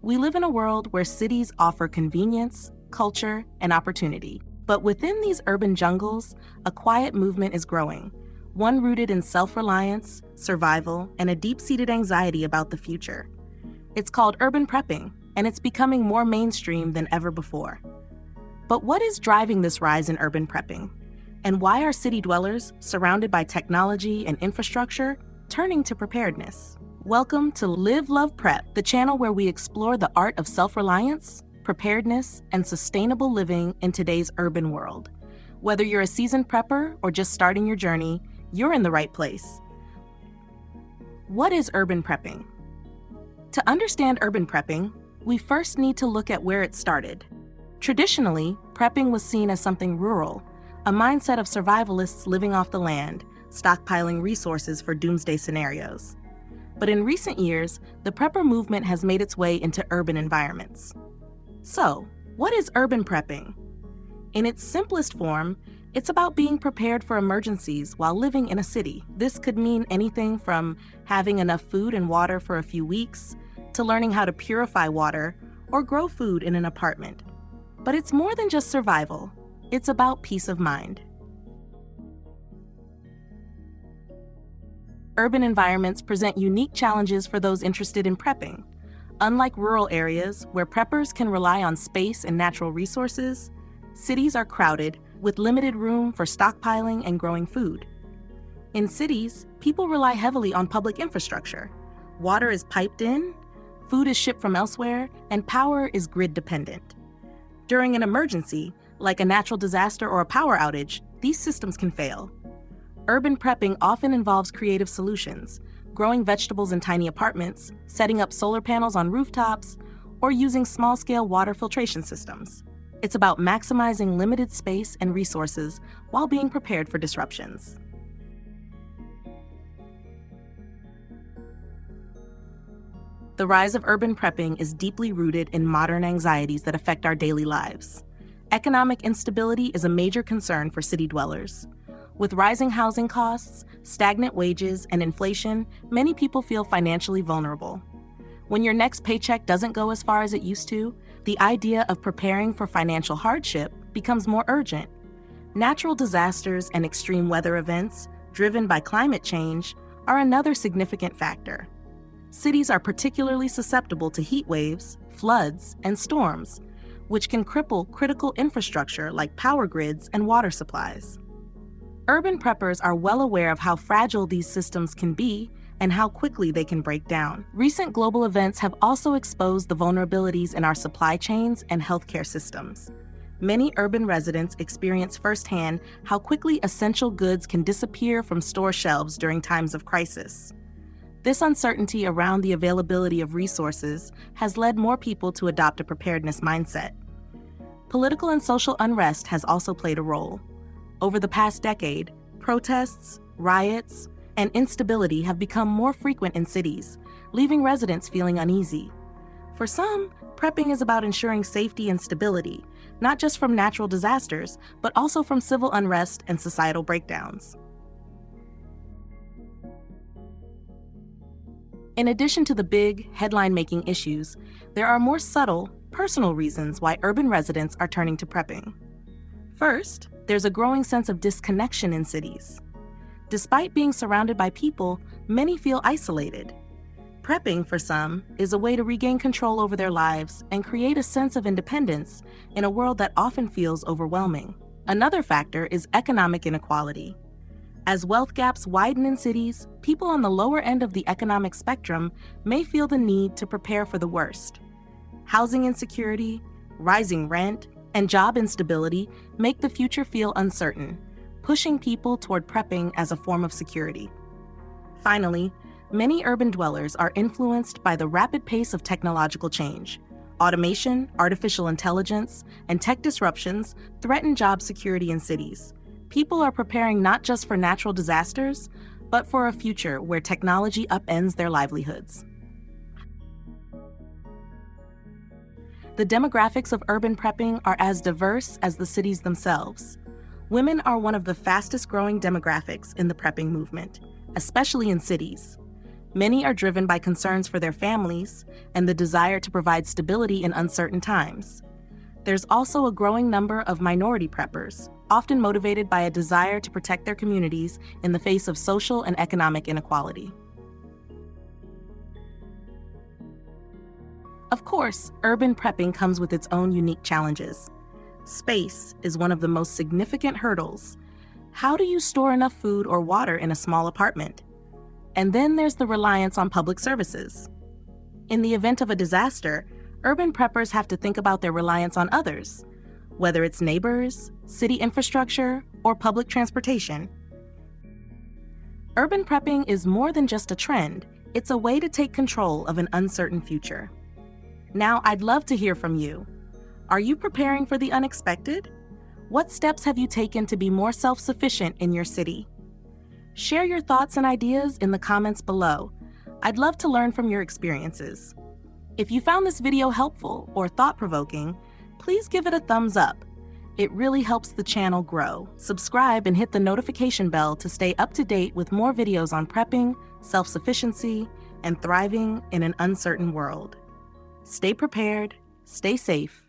We live in a world where cities offer convenience, culture, and opportunity. But within these urban jungles, a quiet movement is growing, one rooted in self-reliance, survival, and a deep-seated anxiety about the future. It's called urban prepping, and it's becoming more mainstream than ever before. But what is driving this rise in urban prepping? And why are city dwellers, surrounded by technology and infrastructure, turning to preparedness? Welcome to Live, Love, Prep, the channel where we explore the art of self-reliance, preparedness, and sustainable living in today's urban world. Whether you're a seasoned prepper or just starting your journey, you're in the right place. What is urban prepping? To understand urban prepping, we first need to look at where it started. Traditionally, prepping was seen as something rural, a mindset of survivalists living off the land, stockpiling resources for doomsday scenarios. But in recent years, the prepper movement has made its way into urban environments. So, what is urban prepping? In its simplest form, it's about being prepared for emergencies while living in a city. This could mean anything from having enough food and water for a few weeks, to learning how to purify water or grow food in an apartment. But it's more than just survival. It's about peace of mind. Urban environments present unique challenges for those interested in prepping. Unlike rural areas, where preppers can rely on space and natural resources, cities are crowded with limited room for stockpiling and growing food. In cities, people rely heavily on public infrastructure. Water is piped in, food is shipped from elsewhere, and power is grid-dependent. During an emergency, like a natural disaster or a power outage, these systems can fail. Urban prepping often involves creative solutions, growing vegetables in tiny apartments, setting up solar panels on rooftops, or using small-scale water filtration systems. It's about maximizing limited space and resources while being prepared for disruptions. The rise of urban prepping is deeply rooted in modern anxieties that affect our daily lives. Economic instability is a major concern for city dwellers. With rising housing costs, stagnant wages, and inflation, many people feel financially vulnerable. When your next paycheck doesn't go as far as it used to, the idea of preparing for financial hardship becomes more urgent. Natural disasters and extreme weather events, driven by climate change, are another significant factor. Cities are particularly susceptible to heat waves, floods, and storms, which can cripple critical infrastructure like power grids and water supplies. Urban preppers are well aware of how fragile these systems can be and how quickly they can break down. Recent global events have also exposed the vulnerabilities in our supply chains and healthcare systems. Many urban residents experience firsthand how quickly essential goods can disappear from store shelves during times of crisis. This uncertainty around the availability of resources has led more people to adopt a preparedness mindset. Political and social unrest has also played a role. Over the past decade, protests, riots, and instability have become more frequent in cities, leaving residents feeling uneasy. For some, prepping is about ensuring safety and stability, not just from natural disasters, but also from civil unrest and societal breakdowns. In addition to the big, headline-making issues, there are more subtle, personal reasons why urban residents are turning to prepping. First, there's a growing sense of disconnection in cities. Despite being surrounded by people, many feel isolated. Prepping, for some, is a way to regain control over their lives and create a sense of independence in a world that often feels overwhelming. Another factor is economic inequality. As wealth gaps widen in cities, people on the lower end of the economic spectrum may feel the need to prepare for the worst. Housing insecurity, rising rent, and job instability make the future feel uncertain, pushing people toward prepping as a form of security. Finally, many urban dwellers are influenced by the rapid pace of technological change. Automation, artificial intelligence, and tech disruptions threaten job security in cities. People are preparing not just for natural disasters, but for a future where technology upends their livelihoods. The demographics of urban prepping are as diverse as the cities themselves. Women are one of the fastest growing demographics in the prepping movement, especially in cities. Many are driven by concerns for their families and the desire to provide stability in uncertain times. There's also a growing number of minority preppers, often motivated by a desire to protect their communities in the face of social and economic inequality. Of course, urban prepping comes with its own unique challenges. Space is one of the most significant hurdles. How do you store enough food or water in a small apartment? And then there's the reliance on public services. In the event of a disaster, urban preppers have to think about their reliance on others, whether it's neighbors, city infrastructure, or public transportation. Urban prepping is more than just a trend, it's a way to take control of an uncertain future. Now, I'd love to hear from you. Are you preparing for the unexpected? What steps have you taken to be more self-sufficient in your city? Share your thoughts and ideas in the comments below. I'd love to learn from your experiences. If you found this video helpful or thought-provoking, please give it a thumbs up. It really helps the channel grow. Subscribe and hit the notification bell to stay up to date with more videos on prepping, self-sufficiency, and thriving in an uncertain world. Stay prepared, stay safe.